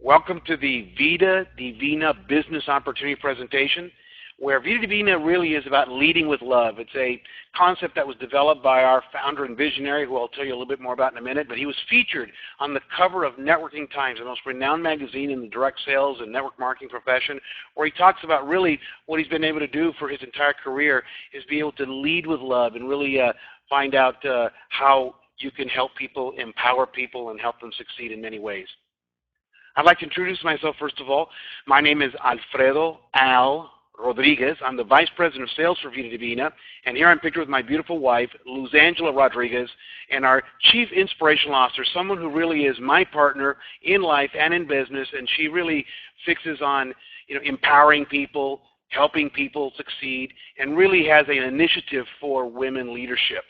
Welcome to the Vida, Divina business opportunity presentation, where Vida Divina really is about leading with love. It's a concept that was developed by our founder and visionary, who I'll tell you a little bit more about in a minute, but he was featured on the cover of Networking Times, the most renowned magazine in the direct sales and network marketing profession, where he talks about really what he's been able to do for his entire career is be able to lead with love and really find out how you can help people, empower people, and help them succeed in many ways. I'd like to introduce myself first of all. My name is Alfredo Al Rodriguez. I'm the Vice President of Sales for Vida Divina, and here I'm pictured with my beautiful wife, Luz Angela Rodriguez, and our Chief Inspirational Officer, someone who really is my partner in life and in business, and she really fixes on empowering people, helping people succeed, and really has an initiative for women leadership.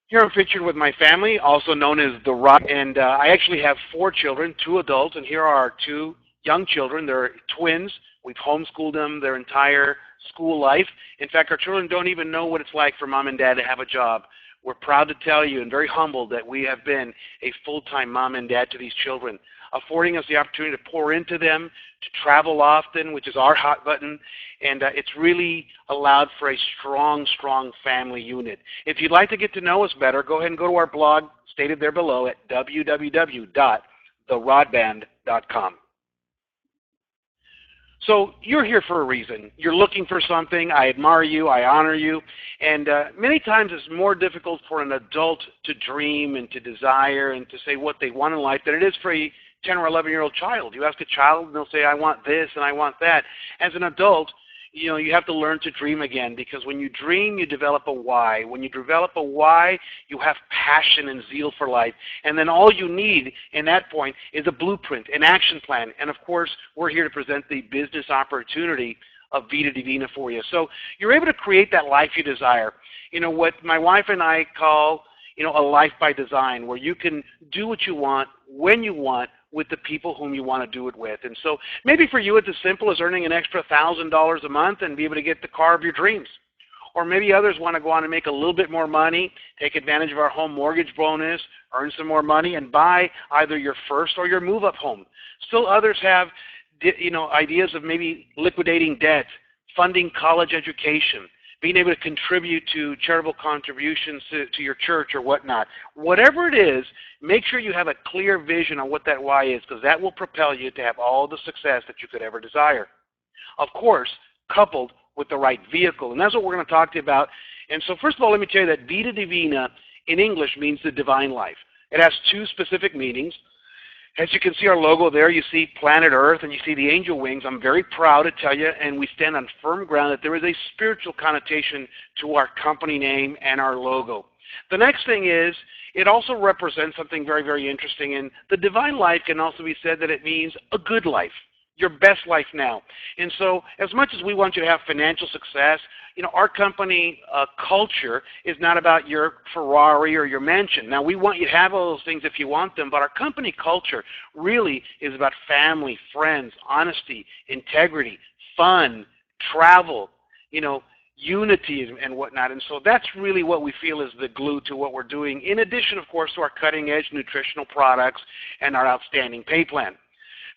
Here I'm pictured with my family, also known as the Rock, and I actually have 4 children, 2 adults, and here are our 2 young children. They're twins. We've homeschooled them their entire school life. In fact, our children don't even know what it's like for mom and dad to have a job. We're proud to tell you and very humbled that we have been a full-time mom and dad to these children, affording us the opportunity to pour into them, to travel often, which is our hot button, and it's really allowed for a strong, strong family unit. If you'd like to get to know us better, go ahead and go to our blog, stated there below, at www.therodband.com. So you're here for a reason. You're looking for something. I admire you. I honor you. And many times it's more difficult for an adult to dream and to desire and to say what they want in life than it is for a 10 or 11-year-old child. You ask a child and they'll say, I want this and I want that. As an adult, you have to learn to dream again, because when you dream, you develop a why. When you develop a why, you have passion and zeal for life. And then all you need in that point is a blueprint, an action plan. And of course, we're here to present the business opportunity of Vida Divina for you. So you're able to create that life you desire. What my wife and I call a life by design, where you can do what you want, when you want, with the people whom you want to do it with. And so maybe for you it's as simple as earning an extra $1,000 a month and be able to get the car of your dreams. Or maybe others want to go on and make a little bit more money, take advantage of our home mortgage bonus, earn some more money, and buy either your first or your move-up home. Still others have ideas of maybe liquidating debt, funding college education, being able to contribute to charitable contributions to your church or whatnot. Whatever it is, make sure you have a clear vision on what that why is, because that will propel you to have all the success that you could ever desire. Of course, coupled with the right vehicle, and that's what we're going to talk to you about. And so first of all, let me tell you that Vida Divina in English means the divine life. It has 2 specific meanings. As you can see our logo there, you see planet Earth and you see the angel wings. I'm very proud to tell you, and we stand on firm ground, that there is a spiritual connotation to our company name and our logo. The next thing is, it also represents something very, very interesting. And the divine life can also be said that it means a good life, your best life now. And so as much as we want you to have financial success, our company culture is not about your Ferrari or your mansion. Now, we want you to have all those things if you want them, but our company culture really is about family, friends, honesty, integrity, fun, travel, unity and whatnot. And so that's really what we feel is the glue to what we're doing, in addition, of course, to our cutting-edge nutritional products and our outstanding pay plan.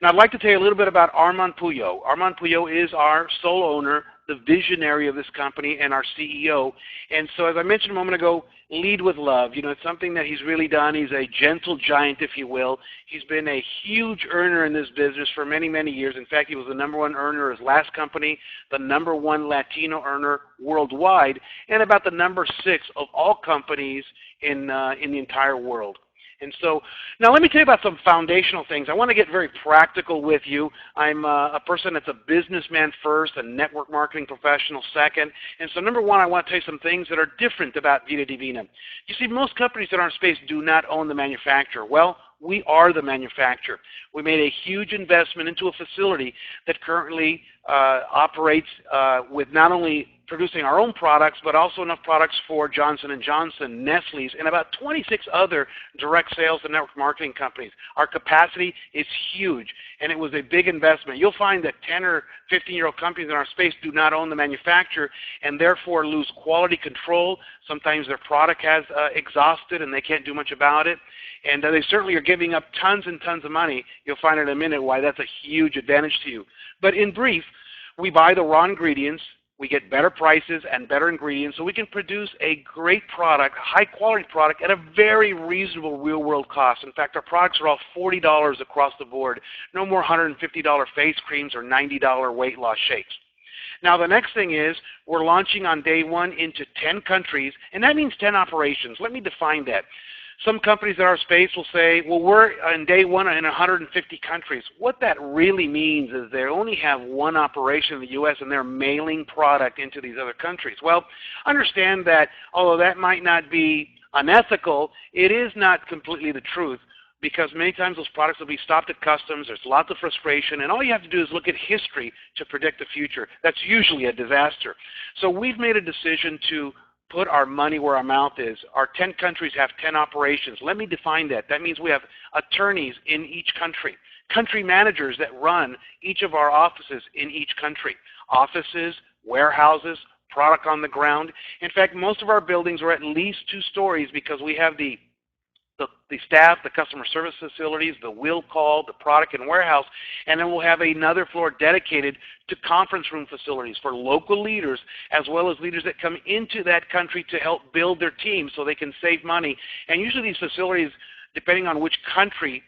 Now, I'd like to tell you a little bit about Armand Puyo. Armand Puyo is our sole owner, the visionary of this company, and our CEO. And so, as I mentioned a moment ago, lead with love. It's something that he's really done. He's a gentle giant, if you will. He's been a huge earner in this business for many, many years. In fact, he was the #1 earner of his last company, the #1 Latino earner worldwide, and about the #6 of all companies in the entire world. And so, now let me tell you about some foundational things. I want to get very practical with you. I'm a person that's a businessman first, a network marketing professional second. And so number 1, I want to tell you some things that are different about Vida Divina. You see, most companies in our space do not own the manufacturer. Well, we are the manufacturer. We made a huge investment into a facility that currently operates with not only producing our own products, but also enough products for Johnson & Johnson, Nestle's, and about 26 other direct sales and network marketing companies. Our capacity is huge, and it was a big investment. You'll find that 10 or 15-year-old companies in our space do not own the manufacturer and therefore lose quality control. Sometimes their product has exhausted and they can't do much about it. And they certainly are giving up tons and tons of money. You'll find in a minute why that's a huge advantage to you. But in brief, we buy the raw ingredients, we get better prices and better ingredients, so we can produce a great product, a high-quality product, at a very reasonable real-world cost. In fact, our products are all $40 across the board, no more $150 face creams or $90 weight loss shakes. Now, the next thing is we're launching on day one into 10 countries, and that means 10 operations. Let me define that. Some companies in our space will say, well, we're on day one in 150 countries. What that really means is they only have one operation in the U.S. and they're mailing product into these other countries. Well, understand that although that might not be unethical, it is not completely the truth, because many times those products will be stopped at customs. There's lots of frustration, and all you have to do is look at history to predict the future. That's usually a disaster. So we've made a decision to put our money where our mouth is. Our 10 countries have 10 operations. Let me define that. That means we have attorneys in each country, country managers that run each of our offices in each country, offices, warehouses, product on the ground. In fact, most of our buildings are at least 2 stories because we have the staff, the customer service facilities, the will call, the product and warehouse, and then we'll have another floor dedicated to conference room facilities for local leaders as well as leaders that come into that country to help build their team so they can save money. And usually these facilities, depending on which country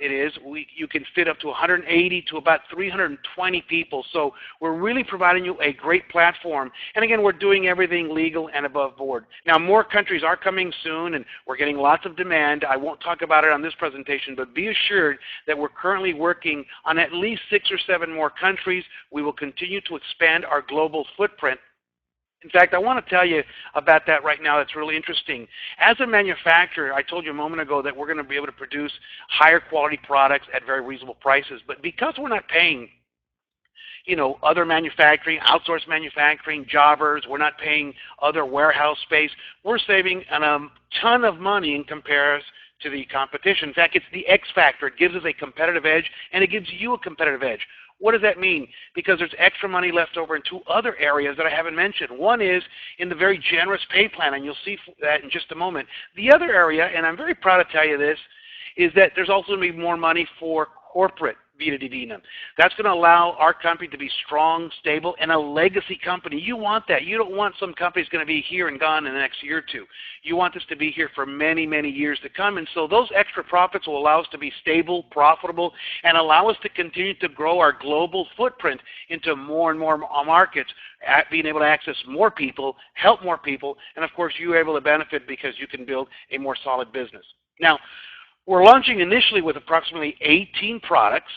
it is, you can fit up to 180 to about 320 people. So we're really providing you a great platform. And again, we're doing everything legal and above board. Now, more countries are coming soon, and we're getting lots of demand. I won't talk about it on this presentation, but be assured that we're currently working on at least 6 or 7 more countries. We will continue to expand our global footprint. In fact, I want to tell you about that right now. That's really interesting. As a manufacturer, I told you a moment ago that we're going to be able to produce higher quality products at very reasonable prices. But because we're not paying, other manufacturing, outsourced manufacturing, jobbers, we're not paying other warehouse space, we're saving a ton of money in comparison to the competition. In fact, it's the X factor. It gives us a competitive edge, and it gives you a competitive edge. What does that mean? Because there's extra money left over in 2 other areas that I haven't mentioned. One is in the very generous pay plan, and you'll see that in just a moment. The other area, and I'm very proud to tell you this, is that there's also going to be more money for corporate Vida Divina. That's going to allow our company to be strong, stable, and a legacy company. You want that. You don't want some company's going to be here and gone in the next year or 2. You want this to be here for many, many years to come. And so those extra profits will allow us to be stable, profitable, and allow us to continue to grow our global footprint into more and more markets, being able to access more people, help more people, and of course you're able to benefit because you can build a more solid business. Now, we're launching initially with approximately 18 products.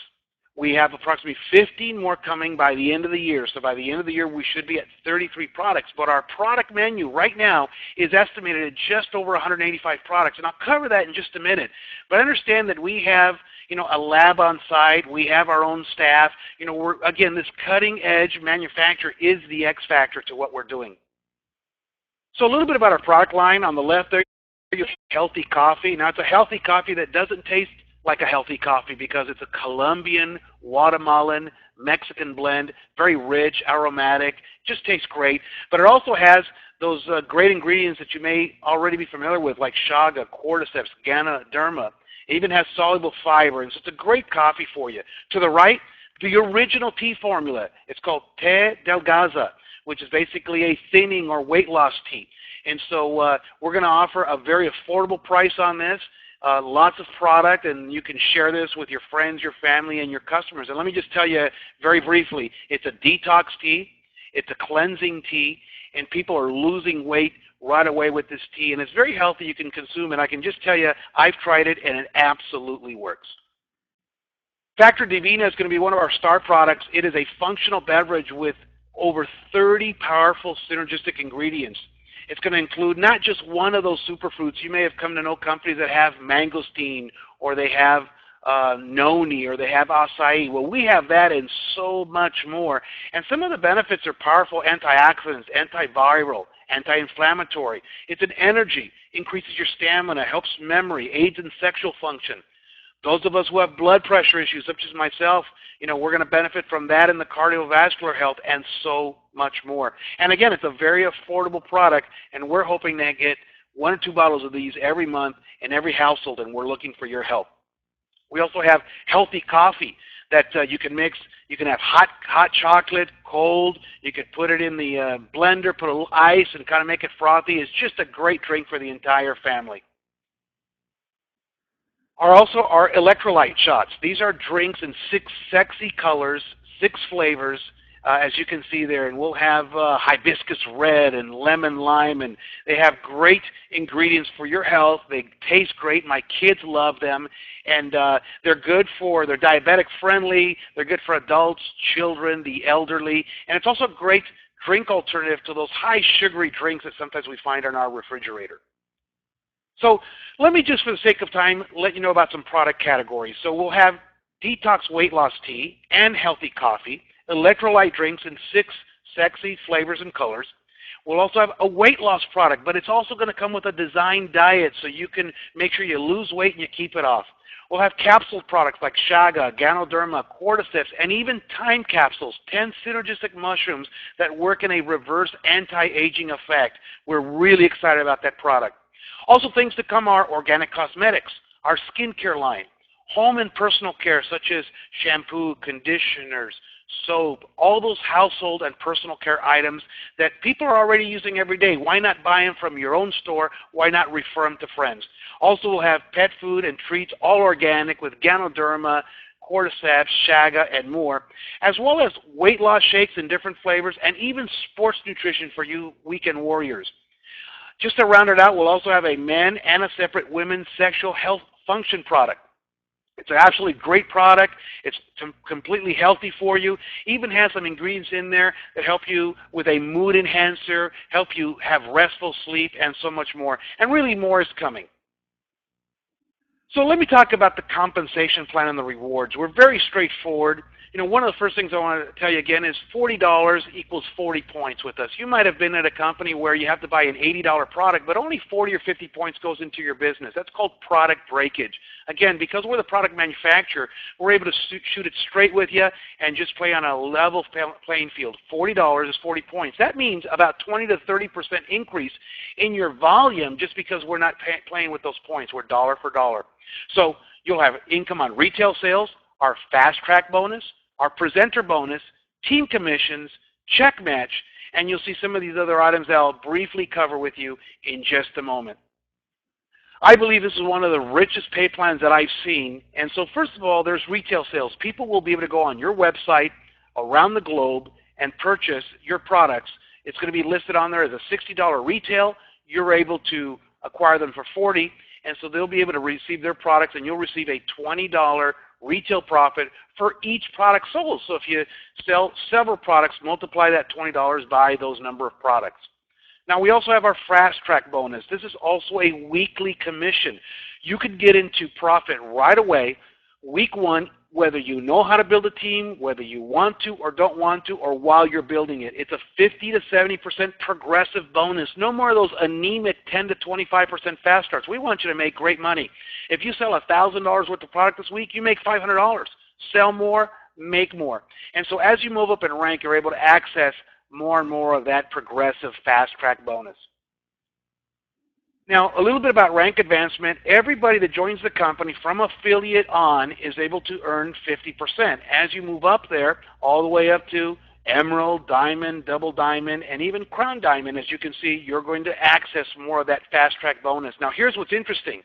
We have approximately 15 more coming by the end of the year. So by the end of the year, we should be at 33 products. But our product menu right now is estimated at just over 185 products. And I'll cover that in just a minute. But understand that we have a lab on site. We have our own staff. Again, this cutting-edge manufacturer is the X factor to what we're doing. So a little bit about our product line. On the left there, you have healthy coffee. Now, it's a healthy coffee that doesn't taste like a healthy coffee because it's a Colombian, Guatemalan, Mexican blend, very rich, aromatic, just tastes great. But it also has those great ingredients that you may already be familiar with, like chaga, cordyceps, ganoderma. It even has soluble fiber, and so it's a great coffee for you. To the right, the original tea formula. It's called Té Delgaza, which is basically a thinning or weight loss tea. And so we're going to offer a very affordable price on this. Lots of product, and you can share this with your friends, your family, and your customers. And let me just tell you very briefly, it's a detox tea, it's a cleansing tea, and people are losing weight right away with this tea. And it's very healthy. You can consume it. I can just tell you, I've tried it, and it absolutely works. Factor Divina is going to be one of our star products. It is a functional beverage with over 30 powerful synergistic ingredients. It's going to include not just one of those superfruits. You may have come to know companies that have mangosteen or they have noni, or they have acai. Well, we have that and so much more. And some of the benefits are powerful antioxidants, antiviral, anti-inflammatory. It's an energy, increases your stamina, helps memory, aids in sexual function. Those of us who have blood pressure issues, such as myself, we're going to benefit from that and the cardiovascular health and so much more. And again, it's a very affordable product, and we're hoping to get 1 or 2 bottles of these every month in every household, and we're looking for your help. We also have healthy coffee that you can mix. You can have hot chocolate, cold. You could put it in the blender, put a little ice, and kind of make it frothy. It's just a great drink for the entire family. Our electrolyte shots. These are drinks in 6 sexy colors, 6 flavors, as you can see there. And we'll have hibiscus red and lemon lime, and they have great ingredients for your health. They taste great. My kids love them, and they're diabetic friendly. They're good for adults, children, the elderly, and it's also a great drink alternative to those high sugary drinks that sometimes we find in our refrigerator. So let me just, for the sake of time, let you know about some product categories. So we'll have detox weight loss tea and healthy coffee, electrolyte drinks in 6 sexy flavors and colors. We'll also have a weight loss product, but it's also going to come with a design diet so you can make sure you lose weight and you keep it off. We'll have capsule products like Chaga, Ganoderma, Cordyceps, and even time capsules, 10 synergistic mushrooms that work in a reverse anti-aging effect. We're really excited about that product. Also, things to come are organic cosmetics, our skincare line, home and personal care such as shampoo, conditioners, soap, all those household and personal care items that people are already using every day. Why not buy them from your own store? Why not refer them to friends? Also, we'll have pet food and treats, all organic with Ganoderma, Cordyceps, Chaga, and more, as well as weight loss shakes in different flavors, and even sports nutrition for you weekend warriors. Just to round it out, we'll also have a men and a separate women's sexual health function product. It's an absolutely great product. It's completely healthy for you. Even has some ingredients in there that help you with a mood enhancer, help you have restful sleep, and so much more. And really more is coming. So let me talk about the compensation plan and the rewards. We're very straightforward. One of the first things I want to tell you again is $40 equals 40 points with us. You might have been at a company where you have to buy an $80 product, but only 40 or 50 points goes into your business. That's called product breakage. Again, because we're the product manufacturer, we're able to shoot it straight with you and just play on a level playing field. $40 is 40 points. That means about 20 to 30% increase in your volume just because we're not playing with those points. We're dollar for dollar. So you'll have income on retail sales, our fast track bonus, our presenter bonus, team commissions, check match, and you'll see some of these other items that I'll briefly cover with you in just a moment. I believe this is one of the richest pay plans that I've seen. And so first of all, there's retail sales. People will be able to go on your website around the globe and purchase your products. It's going to be listed on there as a $60 retail. You're able to acquire them for $40, and so they'll be able to receive their products, and you'll receive a $20 retail profit for each product sold. So if you sell several products, multiply that $20 by those number of products. Now we also have our fast track bonus. This is also a weekly commission. You could get into profit right away, week 1, whether you know how to build a team, whether you want to or don't want to, or while you're building it. It's a 50 to 70% progressive bonus. No more of those anemic 10 to 25% fast starts. We want you to make great money. If you sell $1,000 worth of product this week, you make $500. Sell more, make more. And so as you move up in rank, you're able to access more and more of that progressive fast track bonus. Now, a little bit about rank advancement. Everybody that joins the company from affiliate on is able to earn 50%. As you move up there, all the way up to Emerald, Diamond, Double Diamond, and even Crown Diamond, as you can see, you're going to access more of that fast track bonus. Now, here's what's interesting.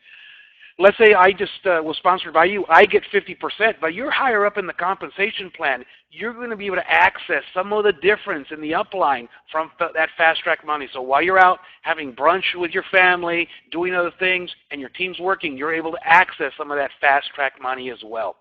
Let's say I just was sponsored by you. I get 50%, but you're higher up in the compensation plan. You're going to be able to access some of the difference in the upline from that fast track money. So while you're out having brunch with your family, doing other things, and your team's working, you're able to access some of that fast track money as well.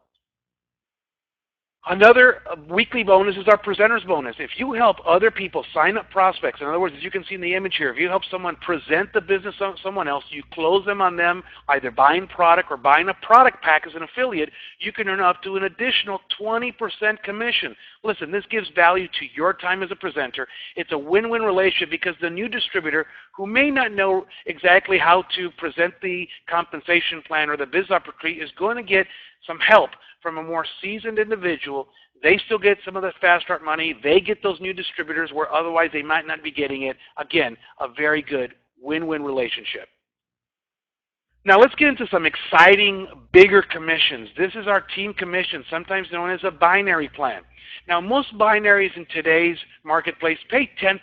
Another weekly bonus is our presenter's bonus. If you help other people sign up prospects, in other words, as you can see in the image here, if you help someone present the business to someone else, you close them on them either buying product or buying a product pack as an affiliate, you can earn up to an additional 20% commission. Listen, this gives value to your time as a presenter. It's a win-win relationship because the new distributor who may not know exactly how to present the compensation plan or the biz opportunity is going to get some help from a more seasoned individual. They still get some of the fast start money. They get those new distributors where otherwise they might not be getting it. Again, a very good win-win relationship. Now let's get into some exciting, bigger commissions. This is our team commission, sometimes known as a binary plan. Now most binaries in today's marketplace pay 10%.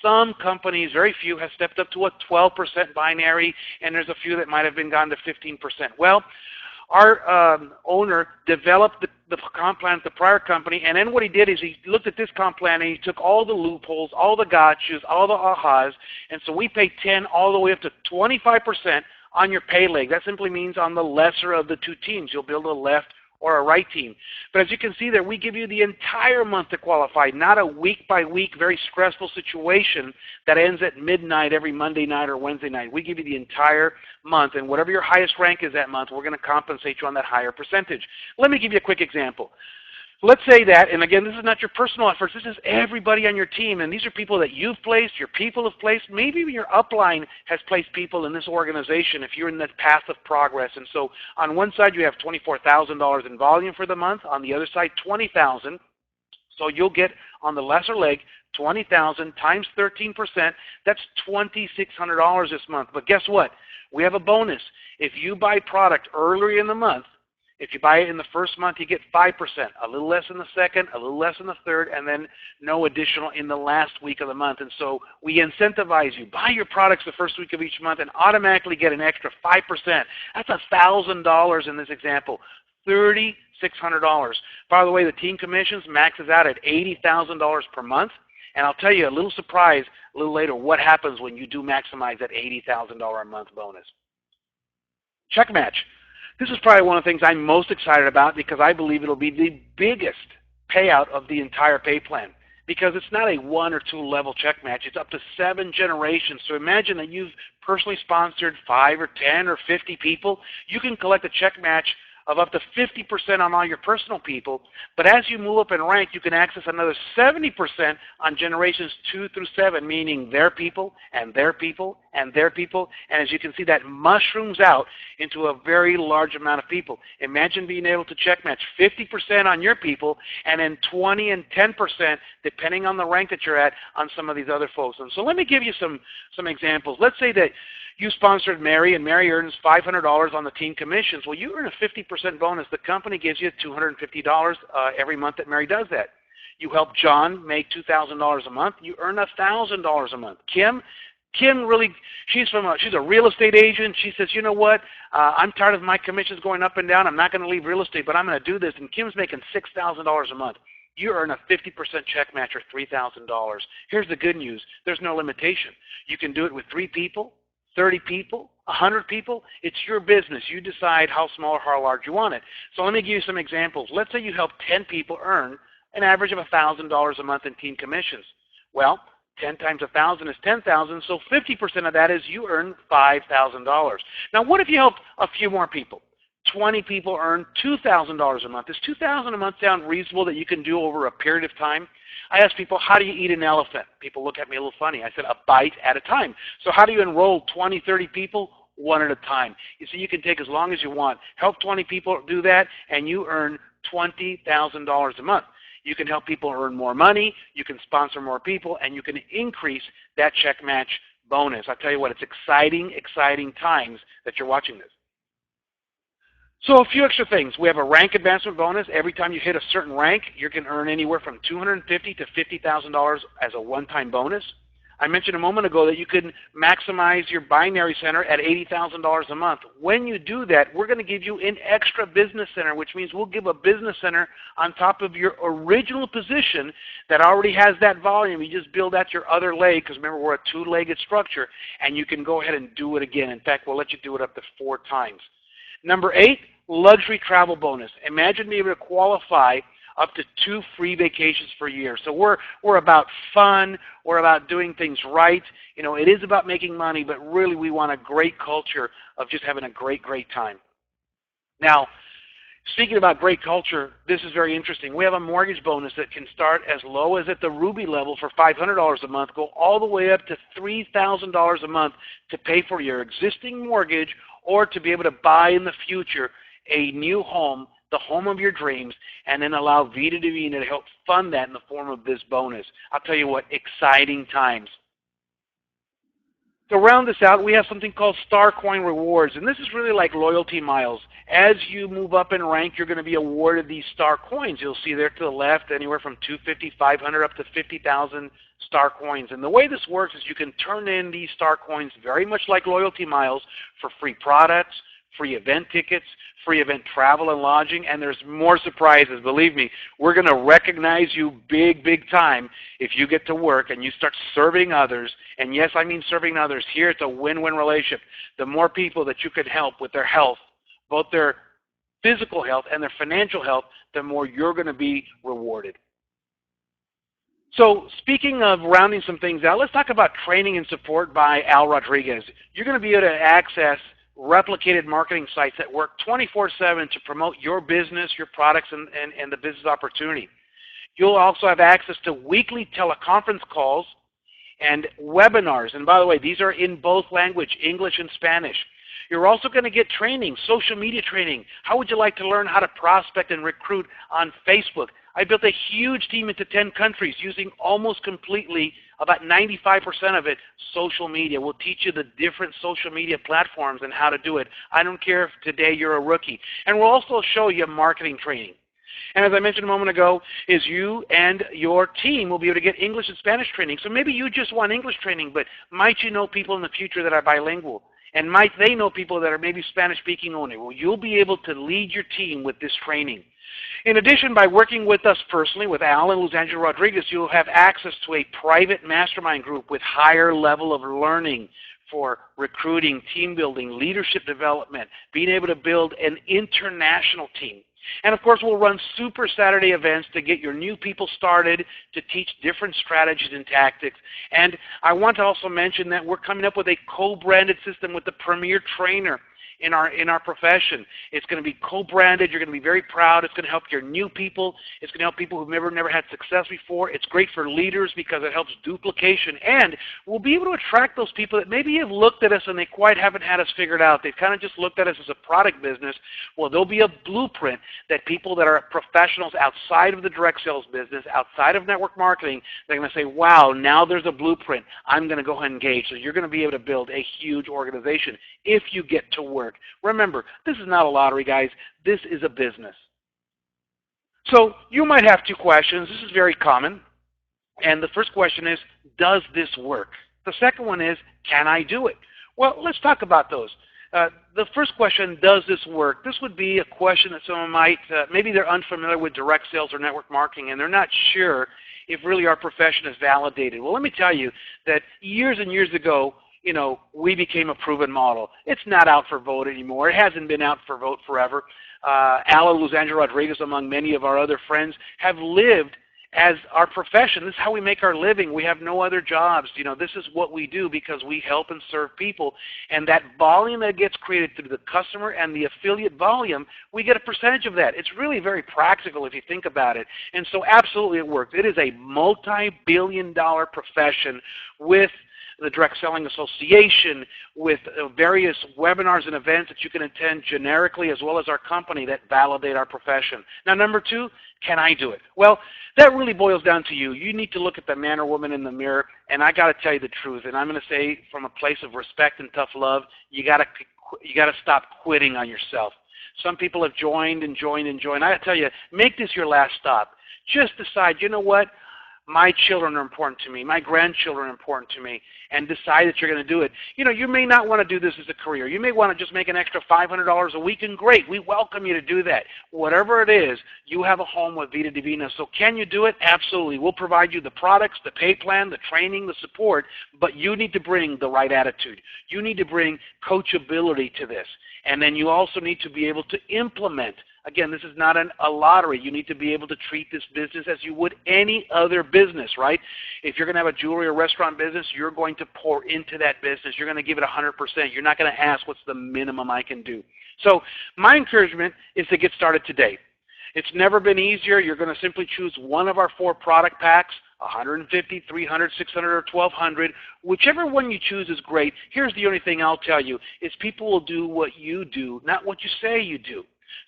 Some companies, very few, have stepped up to a 12% binary, and there's a few that might have been gone to 15%. Well, our owner developed the comp plan at the prior company, and then what he did is he looked at this comp plan and he took all the loopholes, all the gotchas, all the ahas, and so we pay 10 all the way up to 25% on your pay leg. That simply means on the lesser of the two teams. You'll build a left or a right team. But as you can see there, we give you the entire month to qualify, not a week-by-week, very stressful situation that ends at midnight every Monday night or Wednesday night. We give you the entire month, and whatever your highest rank is that month, we're going to compensate you on that higher percentage. Let me give you a quick example. Let's say that, and again, this is not your personal efforts, this is everybody on your team, and these are people that you've placed, your people have placed, maybe even your upline has placed people in this organization if you're in that path of progress. And so on one side you have $24,000 in volume for the month, on the other side $20,000. So you'll get on the lesser leg 20,000 times 13%, that's $2,600 this month. But guess what? We have a bonus. If you buy product earlier in the month, if you buy it in the first month, you get 5%, a little less in the second, a little less in the third, and then no additional in the last week of the month. And so we incentivize you. Buy your products the first week of each month and automatically get an extra 5%. That's $1,000 in this example, $3,600. By the way, the team commissions maxes out at $80,000 per month. And I'll tell you a little surprise a little later what happens when you do maximize that $80,000 a month bonus. Check match. This is probably one of the things I'm most excited about because I believe it'll be the biggest payout of the entire pay plan because it's not a 1 or 2 level check match. It's up to 7 generations. So imagine that you've personally sponsored 5 or 10 or 50 people. You can collect a check match of up to 50% on all your personal people, but as you move up in rank, you can access another 70% on generations 2 through 7, meaning their people and their people and their people, and as you can see, that mushrooms out into a very large amount of people. Imagine being able to check match 50% on your people and then 20 and 10%, depending on the rank that you're at, on some of these other folks. And so let me give you some examples. Let's say that you sponsored Mary, and Mary earns $500 on the team commissions. Well, you earn a 50% bonus. The company gives you $250 every month that Mary does that. You help John make $2,000 a month. You earn $1,000 a month. Kim really, she's a real estate agent. She says, you know what? I'm tired of my commissions going up and down. I'm not going to leave real estate, but I'm going to do this. And Kim's making $6,000 a month. You earn a 50% check match or $3,000. Here's the good news. There's no limitation. You can do it with 3 people, 30 people, 100 people. It's your business. You decide how small or how large you want it. So let me give you some examples. Let's say you help 10 people earn an average of $1,000 a month in team commissions. Well, 10 times 1,000 is 10,000, so 50% of that is you earn $5,000. Now what if you help a few more people? 20 people earn $2,000 a month. Does $2,000 a month sound reasonable that you can do over a period of time? I ask people, how do you eat an elephant? People look at me a little funny. I said, a bite at a time. So how do you enroll 20, 30 people? One at a time. You see, you can take as long as you want. Help 20 people do that, and you earn $20,000 a month. You can help people earn more money, you can sponsor more people, and you can increase that check match bonus. I tell you what, it's exciting, exciting times that you're watching this. So a few extra things. We have a rank advancement bonus. Every time you hit a certain rank, you can earn anywhere from $250,000 to $50,000 as a one-time bonus. I mentioned a moment ago that you can maximize your binary center at $80,000 a month. When you do that, we're going to give you an extra business center, which means we'll give a business center on top of your original position that already has that volume. You just build out your other leg, because remember, we're a 2-legged structure, and you can go ahead and do it again. In fact, we'll let you do it up to 4 times. Number 8, luxury travel bonus. Imagine being able to qualify up to 2 free vacations per year. So we're about fun. We're about doing things right. You know, it is about making money, but really we want a great culture of just having a great, great time. Now, speaking about great culture, this is very interesting. We have a mortgage bonus that can start as low as at the Ruby level for $500 a month, go all the way up to $3,000 a month to pay for your existing mortgage or to be able to buy in the future a new home, the home of your dreams, and then allow Vida Divina to help fund that in the form of this bonus. I'll tell you what, exciting times. To round this out, we have something called Star Coin Rewards, and this is really like loyalty miles. As you move up in rank, you're going to be awarded these Star Coins. You'll see there to the left anywhere from 250, 500, up to 50,000 Star Coins. And the way this works is you can turn in these Star Coins very much like loyalty miles for free products, free event tickets, free event travel and lodging, and there's more surprises. Believe me, we're going to recognize you big, big time if you get to work and you start serving others. And yes, I mean serving others. Here it's a win-win relationship. The more people that you can help with their health, both their physical health and their financial health, the more you're going to be rewarded. So speaking of rounding some things out, let's talk about training and support by Al Rodriguez. You're going to be able to access replicated marketing sites that work 24/7 to promote your business, your products, and the business opportunity. You'll also have access to weekly teleconference calls and webinars. And by the way, these are in both language, English and Spanish. You're also going to get training, social media training. How would you like to learn how to prospect and recruit on Facebook? I built a huge team into 10 countries using almost completely, about 95% of it, social media. We'll teach you the different social media platforms and how to do it. I don't care if today you're a rookie. And we'll also show you marketing training. And as I mentioned a moment ago, is you and your team will be able to get English and Spanish training. So maybe you just want English training, but might you know people in the future that are bilingual? And might they know people that are maybe Spanish-speaking only? Well, you'll be able to lead your team with this training. In addition, by working with us personally, with Al and Luzangela Rodriguez, you'll have access to a private mastermind group with higher level of learning for recruiting, team building, leadership development, being able to build an international team. And of course, we'll run Super Saturday events to get your new people started, to teach different strategies and tactics. And I want to also mention that we're coming up with a co-branded system with the premier trainer in our profession. It's going to be co-branded. You're going to be very proud. It's going to help your new people. It's going to help people who've never had success before. It's great for leaders because it helps duplication. And we'll be able to attract those people that maybe have looked at us and they quite haven't had us figured out. They've kind of just looked at us as a product business. Well, there'll be a blueprint that people that are professionals outside of the direct sales business, outside of network marketing, they're going to say, wow, now there's a blueprint. I'm going to go ahead and engage. So you're going to be able to build a huge organization if you get to work. Remember, this is not a lottery, guys. This is a business. So you might have two questions. This is very common. And the first question is, does this work? The second one is, can I do it? Well, let's talk about those. The first question, does this work? This would be a question that someone might, maybe they're unfamiliar with direct sales or network marketing, and they're not sure if really our profession is validated. Well, let me tell you that years and years ago, you know, we became a proven model. It's not out for vote anymore. It hasn't been out for vote forever. Al and Luzangela Rodriguez, among many of our other friends, have lived as our profession. This is how we make our living. We have no other jobs. You know, this is what we do because we help and serve people. And that volume that gets created through the customer and the affiliate volume, we get a percentage of that. It's really very practical if you think about it. And so absolutely it works. It is a multi-billion-dollar profession with the Direct Selling Association, with various webinars and events that you can attend generically as well as our company that validate our profession. Now, number two, can I do it? Well, that really boils down to you. You need to look at the man or woman in the mirror, and I got to tell you the truth. And I'm going to say from a place of respect and tough love, you got to stop quitting on yourself. Some people have joined and joined and joined. I got to tell you, make this your last stop. Just decide, you know what? My children are important to me. My grandchildren are important to me. and decide that you're going to do it. You may not want to do this as a career. You may want to just make an extra $500 a week, and great. We welcome you to do that. Whatever it is, you have a home with Vida Divina. So can you do it? Absolutely. We'll provide you the products, the pay plan, the training, the support, but you need to bring the right attitude. You need to bring coachability to this. And then you also need to be able to implement. Again, this is not a lottery. You need to be able to treat this business as you would any other business, right? If you're going to have a jewelry or restaurant business, you're going to pour into that business. You're going to give it 100%. You're not going to ask, what's the minimum I can do? So my encouragement is to get started today. It's never been easier. You're going to simply choose one of our 4 product packs, 150, 300, 600, or 1,200. Whichever one you choose is great. Here's the only thing I'll tell you, is people will do what you do, not what you say you do.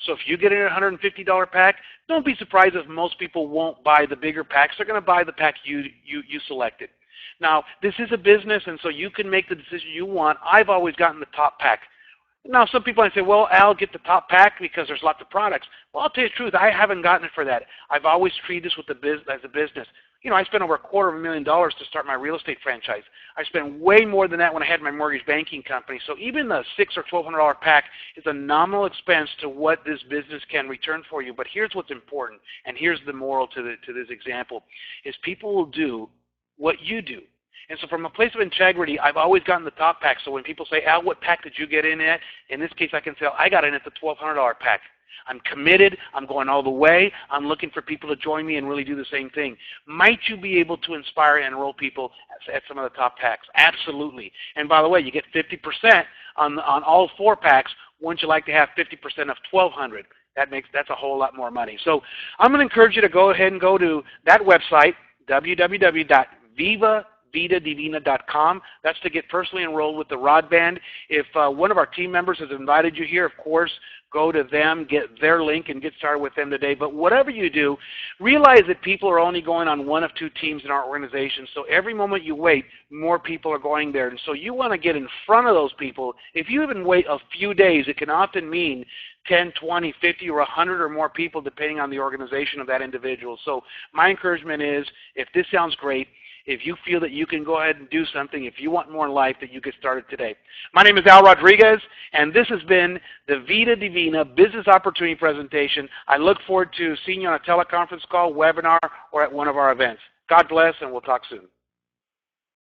So if you get in a $150 pack, don't be surprised if most people won't buy the bigger packs. They're going to buy the pack you selected. Now, this is a business, and so you can make the decision you want. I've always gotten the top pack. Now, some people might say, well, Al, get the top pack because there's lots of products. Well, I'll tell you the truth. I haven't gotten it for that. I've always treated this as a business. I spent over $250,000 to start my real estate franchise. I spent way more than that when I had my mortgage banking company. So even the $600 or $1,200 pack is a nominal expense to what this business can return for you. But here's what's important, and here's the moral to this example, is people will do what you do. And so from a place of integrity, I've always gotten the top pack. So when people say, Al, what pack did you get in at? In this case, I can say, I got in at the $1,200 pack. I'm committed. I'm going all the way. I'm looking for people to join me and really do the same thing. Might you be able to inspire and enroll people at some of the top packs? Absolutely. And by the way, you get 50% on all 4 packs. Wouldn't you like to have 50% of 1,200? That's a whole lot more money. So I'm going to encourage you to go ahead and go to that website, www.vidadivina.com. That's to get personally enrolled with the Rod Band. If one of our team members has invited you here, of course, go to them, get their link, and get started with them today. But whatever you do, realize that people are only going on 1 of 2 teams in our organization. So every moment you wait, more people are going there. And so you want to get in front of those people. If you even wait a few days, it can often mean 10, 20, 50, or 100 or more people, depending on the organization of that individual. So my encouragement is, if this sounds great, if you feel that you can go ahead and do something, if you want more in life, that you get started today. My name is Al Rodriguez, and this has been the Vida Divina Business Opportunity Presentation. I look forward to seeing you on a teleconference call, webinar, or at one of our events. God bless, and we'll talk soon.